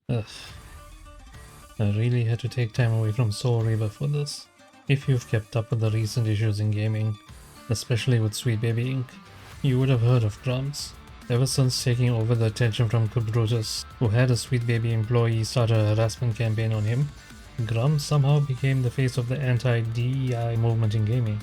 Ugh. I really had to take time away from Soul Reaver for this. If you've kept up with the recent issues in gaming, especially with Sweet Baby Inc., you would have heard of Grumps. Ever since taking over the attention from Brutus, who had a Sweet Baby employee start a harassment campaign on him, Grumps somehow became the face of the anti-DEI movement in gaming.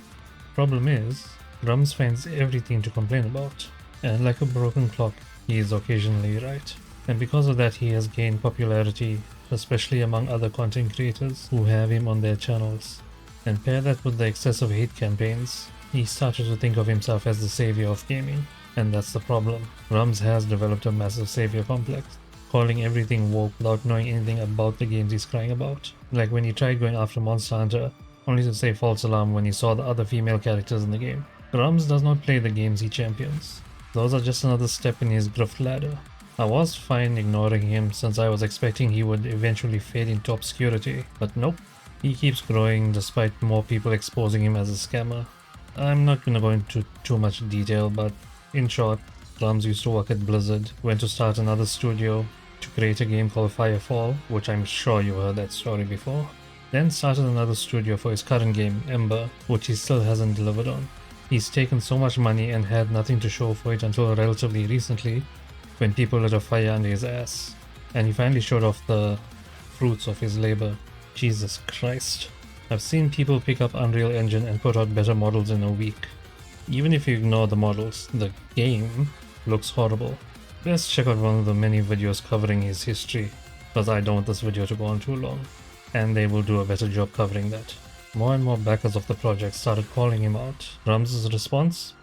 Problem is, Grumps finds everything to complain about, and like a broken clock, he is occasionally right. And because of that, he has gained popularity, especially among other content creators who have him on their channels. And pair that with the excessive hate campaigns, he started to think of himself as the savior of gaming. And that's the problem. Grumps has developed a massive savior complex, calling everything woke without knowing anything about the games he's crying about. Like when he tried going after Monster Hunter, only to say false alarm when he saw the other female characters in the game. Grumps does not play the games he champions. Those are just another step in his grift ladder. I was fine ignoring him since I was expecting he would eventually fade into obscurity, but nope. He keeps growing despite more people exposing him as a scammer. I'm not gonna go into too much detail, but in short, Grumps used to work at Blizzard, went to start another studio to create a game called Firefall, which I'm sure you heard that story before. Then started another studio for his current game, Ember, which he still hasn't delivered on. He's taken so much money and had nothing to show for it until relatively recently, when people lit a fire under his ass, and he finally showed off the fruits of his labor. Jesus Christ. I've seen people pick up Unreal Engine and put out better models in a week. Even if you ignore the models, the game looks horrible. Let's check out one of the many videos covering his history, because I don't want this video to go on too long, and they will do a better job covering that. More and more backers of the project started calling him out. Grumps' response?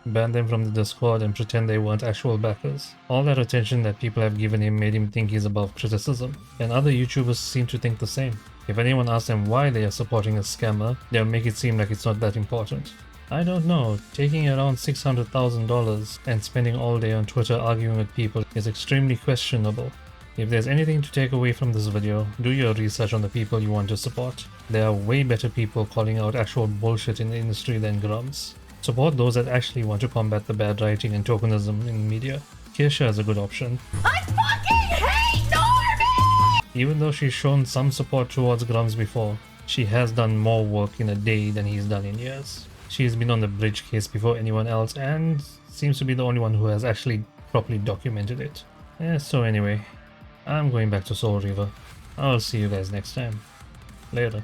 Ban them from the Discord and pretend they weren't actual backers. All that attention that people have given him made him think he's above criticism, and other YouTubers seem to think the same. If anyone asks them why they are supporting a scammer, they'll make it seem like it's not that important. I don't know, taking around $600,000 and spending all day on Twitter arguing with people is extremely questionable. If there's anything to take away from this video, do your research on the people you want to support. There are way better people calling out actual bullshit in the industry than Grumps. Support those that actually want to combat the bad writing and tokenism in media. Kirsha is a good option. I fucking hate Norman! Even though she's shown some support towards Grumps before, she has done more work in a day than he's done in years. She's been on the bridge case before anyone else and seems to be the only one who has actually properly documented it. So anyway, I'm going back to Soul Reaver. I'll see you guys next time. Later.